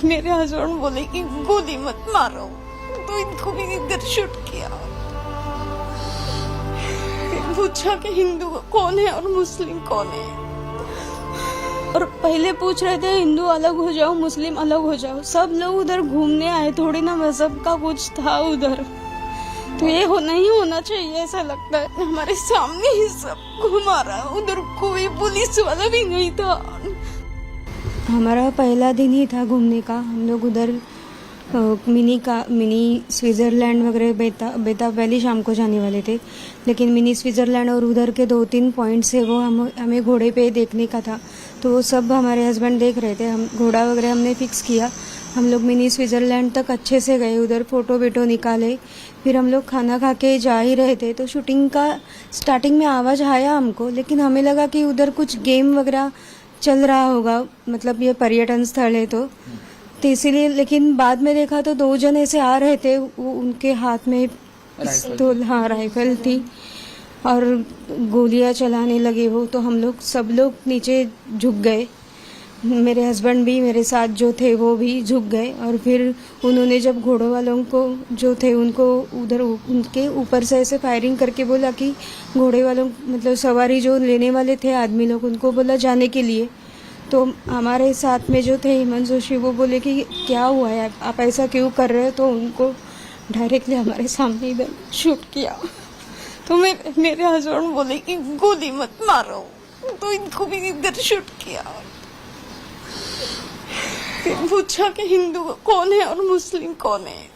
मेरे हस्बैंड बोले कि गोली मत मारो, तो इनको भी इधर शूट किया। फिर पूछा कि हिंदू कौन है और मुस्लिम कौन है, और पहले पूछ रहे थे हिंदू अलग हो जाओ मुस्लिम अलग हो जाओ। सब लोग उधर घूमने आए, थोड़ी ना मजहब का कुछ था उधर, तो ये नहीं होना चाहिए ऐसा लगता है। हमारे सामने ही सब घुमा रहा, उधर कोई पुलिस वाला भी नहीं था। हमारा पहला दिन ही था घूमने का। हम लोग उधर मिनी स्विट्ज़रलैंड वगैरह बेताब वैली शाम को जाने वाले थे, लेकिन मिनी स्विट्ज़रलैंड और उधर के 2-3 पॉइंट्स है वो हमें घोड़े पे देखने का था, तो वो सब हमारे हस्बैंड देख रहे थे। हम घोड़ा वगैरह हमने फिक्स किया। हम लोग मिनी स्विट्ज़रलैंड तक अच्छे से गए, उधर फ़ोटो वीटो निकाले। फिर हम लोग खाना खा के जा ही रहे थे, तो शूटिंग का स्टार्टिंग में आवाज़ आया हमको, लेकिन हमें लगा कि उधर कुछ गेम वगैरह चल रहा होगा, मतलब ये पर्यटन स्थल है तो इसीलिए। लेकिन बाद में देखा तो 2 जन ऐसे आ रहे थे, वो उनके हाथ में पिस्तौल, हाँ राइफल थी, और गोलियां चलाने लगे वो। तो हम लोग सब लोग नीचे झुक गए, मेरे हस्बैंड भी, मेरे साथ जो थे वो भी झुक गए। और फिर उन्होंने जब घोड़ों वालों को जो थे उनको उधर उनके ऊपर से ऐसे फायरिंग करके बोला कि घोड़े वालों मतलब सवारी जो लेने वाले थे आदमी लोग, उनको बोला जाने के लिए। तो हमारे साथ में जो थे हेमंत जोशी, वो बोले कि क्या हुआ है, आप ऐसा क्यों कर रहे हो, तो उनको डायरेक्टली हमारे सामने इधर शूट किया। तो मेरे हस्बैंड बोले कि गोली मत मारो, तो इनको भी इधर शूट किया। फिर पूछा कि हिंदू कौन है और मुस्लिम कौन है,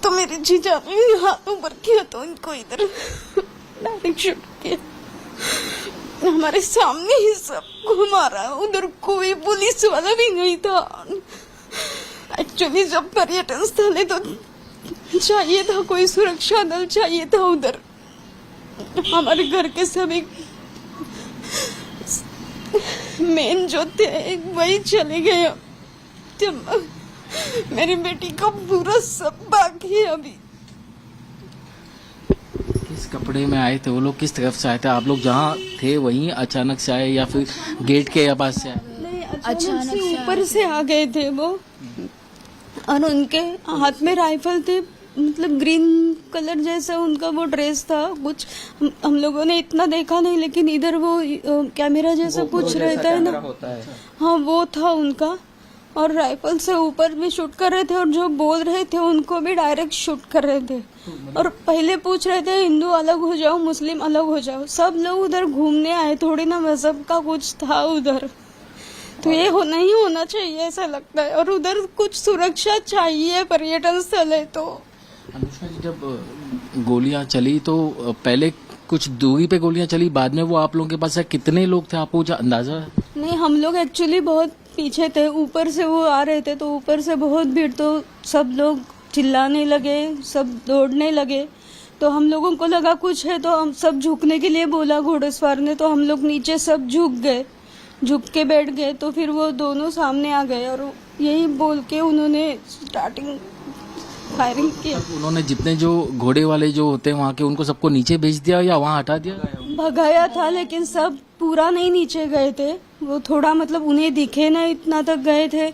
तो मेरे जीजा ने हाथ ऊपर किया तो इनको इधर डायरेक्ट शूट किया। हमारे सामने ही सब घुमा रहा, उधर कोई पुलिस वाला भी नहीं था। एक्चुअली जब पर्यटन स्थल है तो चाहिए था, कोई सुरक्षा दल चाहिए था उधर। हमारे घर के सभी मेन जो थे वही चले गए। जब मेरी बेटी का पूरा सब बाकी है अभी। किस कपड़े में आए थे वो लोग, किस तरफ से आए थे? आप लोग जहाँ थे वहीं अचानक से आए या फिर गेट के या पास से आए? नहीं, अचानक से ऊपर से आ गए थे वो, और उनके हाथ में राइफल थे, मतलब ग्रीन कलर जैसा उनका वो ड्रेस था कुछ। हम लोगों ने इतना देखा नहीं, लेकिन इधर वो कैमरा जैसा कुछ रहता है ना, हाँ वो था उनका, और राइफल से ऊपर भी शूट कर रहे थे, और जो बोल रहे थे उनको भी डायरेक्ट शूट कर रहे थे। और पहले पूछ रहे थे हिंदू अलग हो जाओ मुस्लिम अलग हो जाओ। सब लोग उधर घूमने आए, थोड़ी ना मजहब का कुछ था उधर, तो ये नहीं होना चाहिए ऐसा लगता है। और उधर कुछ सुरक्षा चाहिए, पर्यटन स्थल है तो। अनुष्का जी, जब गोलियां चली तो पहले कुछ दूरी पे गोलियां चली, बाद में वो आप लोगों के पास है, कितने लोग थे आपको कुछ अंदाजा है? नहीं, हम लोग एक्चुअली बहुत पीछे थे, ऊपर से वो आ रहे थे, तो ऊपर से बहुत भीड़, तो सब लोग चिल्लाने लगे, सब दौड़ने लगे। तो हम लोगों को लगा कुछ है, तो हम सब झुकने के लिए बोला घोड़ेसवार ने, तो हम लोग नीचे सब झुक गए, झुक के बैठ गए। तो फिर वो दोनों सामने आ गए, और यही बोल के उन्होंने स्टार्टिंग फायरिंग की। उन्होंने जितने जो घोड़े वाले जो होते हैं वहाँ के, उनको सबको नीचे भेज दिया या वहाँ हटा दिया? भगाया था, लेकिन सब पूरा नहीं नीचे गए थे, वो थोड़ा मतलब उन्हें दिखे ना इतना तक गए थे।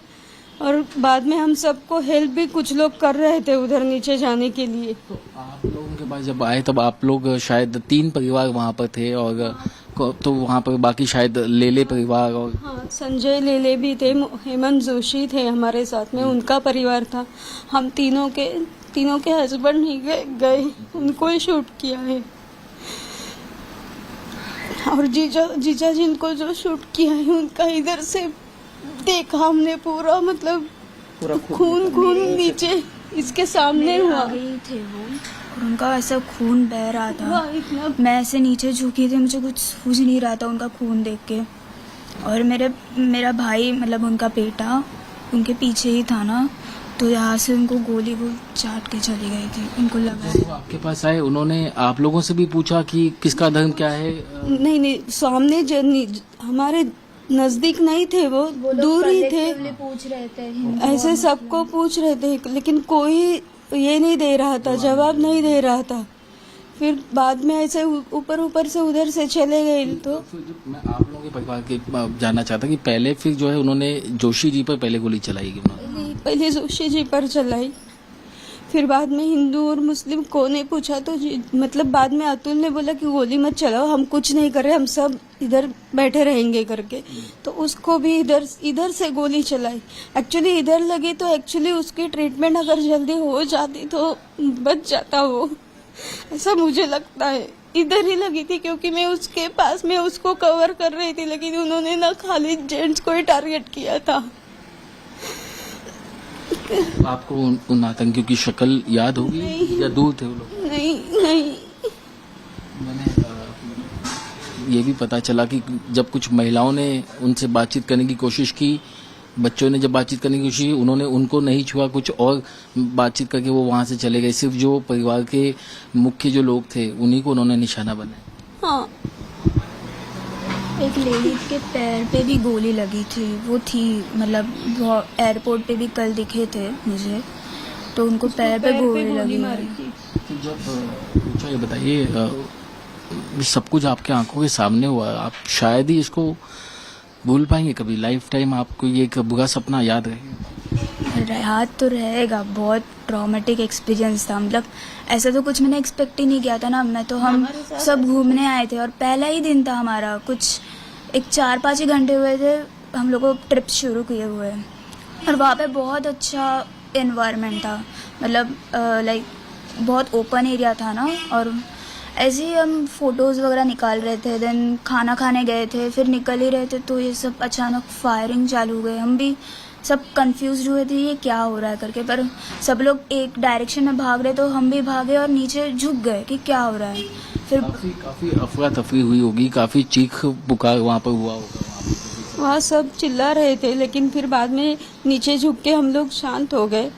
और बाद में हम सबको हेल्प भी कुछ लोग कर रहे थे उधर नीचे जाने के लिए। तो आप लोगों के पास जब आए तब आप लोग शायद 3 परिवार वहाँ पर थे, और तो वहाँ पर बाकी शायद लेले परिवार, और हाँ संजय लेले भी थे, हेमंत जोशी थे हमारे साथ में, उनका परिवार था। हम तीनों के हस्बैंड ही गए, उनको ही शूट किया है। और जीजा जिनको जो शूट किया है उनका इधर से देखा हमने पूरा, मतलब खून नीचे इसके सामने हुआ। थे वो, और उनका ऐसा खून बह रहा था। मैं ऐसे नीचे झुकी थी, मुझे कुछ सूझ नहीं रहा था उनका खून देख के। और मेरा भाई, मतलब उनका बेटा, उनके पीछे ही था ना, तो यहाँ से उनको गोली वो चाट के चली गई थी। उनको लगा वो आपके पास आए, उन्होंने आप लोगों से भी पूछा कि किसका धर्म क्या है? नहीं, सामने हमारे नजदीक नहीं थे, वो दूर ही थे, पूछ रहे थे, ऐसे सबको पूछ रहे थे, लेकिन कोई ये नहीं दे रहा था, जवाब नहीं दे रहा था। फिर बाद में ऐसे ऊपर ऊपर से उधर से चले गए तो फिर मैं आप लोगों के परिवार के जानना चाहता कि पहले फिर जो है उन्होंने जोशी जी पर पहले गोली चलाई कि उन्होंने? पहले जोशी जी पर चलाई, फिर बाद में हिंदू और मुस्लिम को ने पूछा तो मतलब बाद में अतुल ने बोला कि गोली मत चलाओ, हम कुछ नहीं कर रहे, हम सब इधर बैठे रहेंगे करके, तो उसको भी इधर से गोली चलाई। एक्चुअली इधर लगी तो एक्चुअली उसकी ट्रीटमेंट अगर जल्दी हो जाती तो बच जाता वो, ऐसा मुझे लगता है। इधर ही लगी थी क्योंकि मैं उसके पास में उसको कवर कर रही थी, लेकिन उन्होंने ना खाली जेंट्स को ही टारगेट किया था। आपको उन आतंकियों की शक्ल याद होगी या दूर थे वो लोग? नहीं। मैंने ये भी पता चला कि जब कुछ महिलाओं ने उनसे बातचीत करने की कोशिश की, बच्चों ने जब बातचीत करने की कोशिश की, उन्होंने उनको नहीं छुआ, कुछ और बातचीत करके वो वहां से चले गए। सिर्फ जो परिवार के मुख्य जो लोग थे उन्हीं को उन्होंने निशाना बनाया। हाँ, एक लेडी के पैर पे भी गोली लगी थी, वो थी मतलब वो एयरपोर्ट पे भी कल दिखे थे मुझे, तो उनको पैर पे गोली लगी मारी थी। तो जब पूछा, ये बताइए सब कुछ आपके आंखों के सामने हुआ, आप शायद ही इसको भूल पाएंगे कभी, लाइफ टाइम आपको ये एक बुरा सपना याद रहेगा? याद तो रहेगा, बहुत ट्रॉमेटिक एक्सपीरियंस था। मतलब ऐसा तो कुछ मैंने एक्सपेक्ट ही नहीं किया था ना। मैं तो हम सब घूमने आए थे और पहला ही दिन था हमारा, कुछ एक 4-5 ही घंटे हुए थे हम लोग को ट्रिप शुरू किए हुए, और वहाँ पे बहुत अच्छा एनवायरनमेंट था, मतलब लाइक बहुत ओपन एरिया था ना। और ऐसे ही हम फोटोज़ वगैरह निकाल रहे थे, देन खाना खाने गए थे, फिर निकल ही रहे थे तो ये सब अचानक फायरिंग चालू हो गई। हम भी सब कंफ्यूज हुए थे ये क्या हो रहा है करके, पर सब लोग एक डायरेक्शन में भाग रहे तो हम भी भागे और नीचे झुक गए कि क्या हो रहा है। फिर काफी अफरा तफरी हुई होगी, काफी चीख पुकार वहाँ पर हुआ होगा। वहाँ सब चिल्ला रहे थे, लेकिन फिर बाद में नीचे झुक के हम लोग शांत हो गए।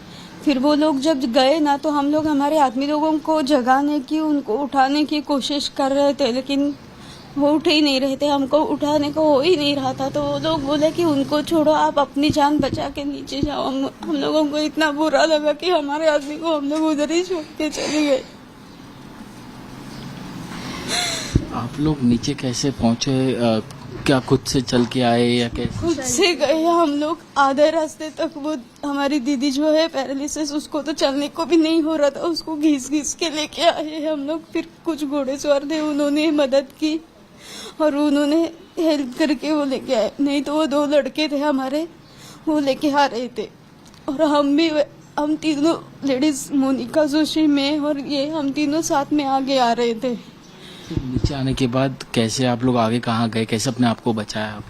फिर वो लोग जब गए ना तो हम लोग हमारे आदमी लोगों को जगाने की, उनको उठाने की कोशिश कर रहे थे, लेकिन वो उठ ही नहीं रहे थे, हमको उठाने को हो ही नहीं रहा था। तो वो लोग बोले कि उनको छोड़ो, आप अपनी जान बचा के नीचे जाओ। हम लोगों को इतना बुरा लगा कि हमारे आदमी को हम लोग उधर ही छोड़ के चले गए। आप लोग नीचे कैसे पहुंचे? क्या खुद से चल के आए या कैसे? खुद से गए हम लोग, आधे रास्ते तक वो हमारी दीदी जो है पैरालिसिस, उसको तो चलने को भी नहीं हो रहा था, उसको घिस के लेके आए हम लोग। फिर कुछ घोड़ेसवार थे, उन्होंने मदद की और उन्होंने हेल्प करके वो लेके आए। नहीं तो वो 2 लड़के थे हमारे, वो लेके आ रहे थे, और हम तीनों लेडीज, मोनिका, जोशी, मैं और ये, हम तीनों साथ में आगे आ रहे थे। नीचे आने के बाद कैसे आप लोग आगे कहाँ गए, कैसे अपने आप को बचाया आप?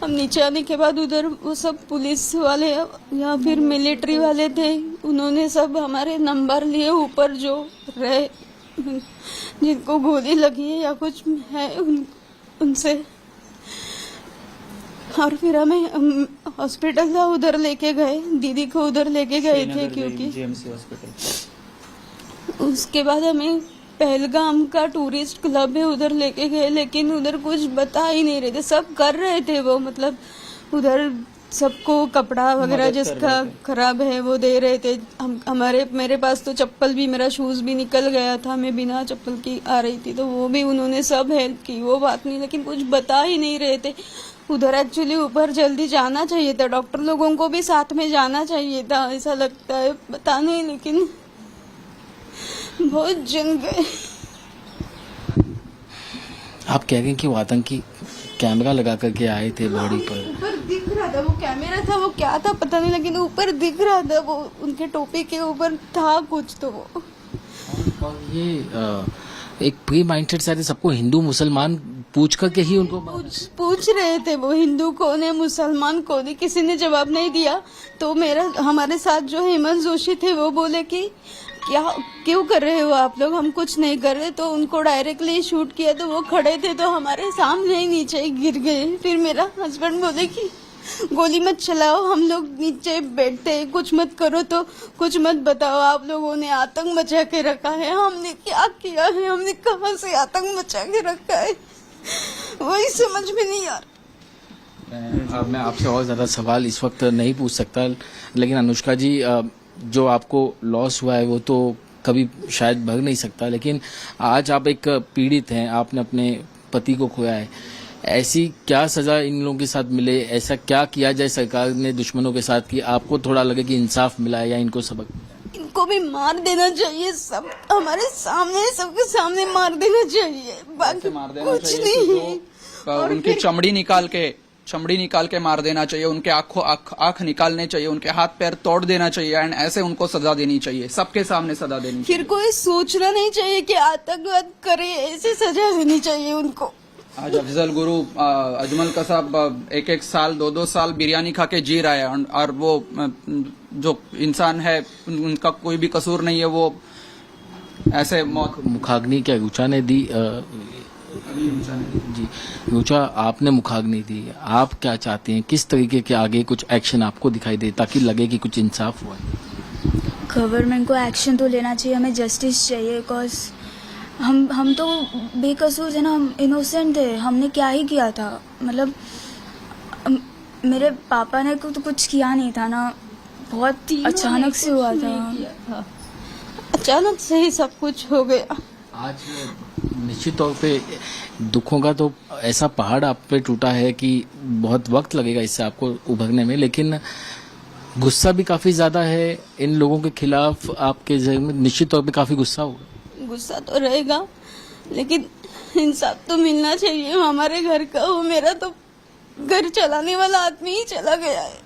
हम नीचे आने के बाद उधर वो सब पुलिस वाले या फिर मिलिट्री वाले थे, उन्होंने सब हमारे नंबर लिए, ऊपर जो रहे जिनको गोली लगी है या कुछ है उनसे, और फिर हमें हॉस्पिटल था उधर लेके गए, दीदी को उधर लेके गए थे क्योंकि उसके बाद हमें पहलगाम का टूरिस्ट क्लब है उधर लेके गए, लेकिन उधर कुछ बता ही नहीं रहे थे। सब कर रहे थे वो, मतलब उधर सबको कपड़ा वगैरह जिसका खराब है वो दे रहे थे। मेरे पास तो चप्पल भी, मेरा शूज भी निकल गया था, मैं बिना चप्पल की आ रही थी, तो वो भी उन्होंने सब हेल्प की, वो बात नहीं, लेकिन कुछ बता ही नहीं रहे थे उधर। एक्चुअली ऊपर जल्दी जाना चाहिए था, डॉक्टर लोगों को भी साथ में जाना चाहिए था, ऐसा लगता है, पता नहीं, लेकिन बहुत जन गए। आप कह रहे हैं कि वो आतंकी कैमरा लगा करके आए थे बॉडी पर? ऊपर दिख रहा था, वो कैमरा था, वो क्या था पता नहीं, लेकिन ऊपर दिख रहा था, वो उनके टोपी के ऊपर था कुछ तो वो। और ये एक प्री माइंडेड शायद सबको हिंदू मुसलमान पूछ करके ही उनको पूछ रहे थे वो, हिंदू कौन है मुसलमान कौन है, किसी ने जवाब नहीं दिया। तो हमारे साथ जो हेमंत जोशी थे वो बोले कि क्या क्यों कर रहे हो आप लोग, हम कुछ नहीं कर रहे, तो उनको डायरेक्टली शूट किया, तो वो खड़े थे तो हमारे सामने ही नीचे गिर गए। फिर मेरा हस्बैंड बोले कि गोली मत चलाओ, हम लोग नीचे बैठते, कुछ मत करो, तो कुछ मत बताओ, आप लोगों ने आतंक मचा के रखा है। हमने क्या किया है, हमने कहाँ से आतंक मचा के रखा है, वही समझ में नहीं आ रहा। मैं आपसे और ज्यादा सवाल इस वक्त नहीं पूछ सकता, लेकिन अनुष्का जी, जो आपको लॉस हुआ है वो तो कभी शायद भग नहीं सकता, लेकिन आज आप एक पीड़ित हैं, आपने अपने पति को खोया है। ऐसी क्या सजा इन लोगों के साथ मिले, ऐसा क्या किया जाए सरकार ने दुश्मनों के साथ कि आपको थोड़ा लगे कि इंसाफ मिला है या इनको सबक मिला? इनको भी मार देना चाहिए, सब हमारे सामने, सबके सामने मार देना चाहिए, बाकी मार देना कुछ चाहिए नहीं। और उनकी चमड़ी निकाल के मार देना चाहिए, उनके आंख निकालने चाहिए, उनके हाथ पैर तोड़ देना चाहिए एंड ऐसे उनको सजा देनी चाहिए, सबके सामने सजा देनी चाहिए। फिर कोई सोचना नहीं चाहिए कि आतंकवाद करे, ऐसे सजा देनी चाहिए उनको। आज अफजल गुरु अजमल का साहब 1-1 साल 2-2 साल बिरयानी खा के जी रहा है और वो जो इंसान है उनका कोई भी कसूर नहीं है, वो ऐसे मौत। मुखाग्नि क्या ऊंचा ने दी? जी ऊंचा आपने मुखाग्नि दी, आप क्या चाहते हैं, किस तरीके के आगे कुछ एक्शन आपको दिखाई दे ताकि लगे कि कुछ इंसाफ हुआ है? गवर्नमेंट को एक्शन तो लेना चाहिए, हमें जस्टिस चाहिए। बिकॉज हम तो बेकसूर थे ना, हम इनोसेंट थे, हमने क्या ही किया था। मतलब मेरे पापा ने तो कुछ किया नहीं था ना, बहुत अचानक से हुआ था। अचानक से ही सब कुछ हो गया। आज निश्चित तौर पे दुखों का तो ऐसा पहाड़ आप पे टूटा है कि बहुत वक्त लगेगा इससे आपको उभरने में, लेकिन गुस्सा भी काफी ज्यादा है इन लोगों के खिलाफ। आपके जहन में निश्चित तौर पे काफी गुस्सा होगा। गुस्सा तो रहेगा, लेकिन इंसाफ तो मिलना चाहिए। हमारे घर का, वो मेरा तो घर चलाने वाला आदमी ही चला गया है।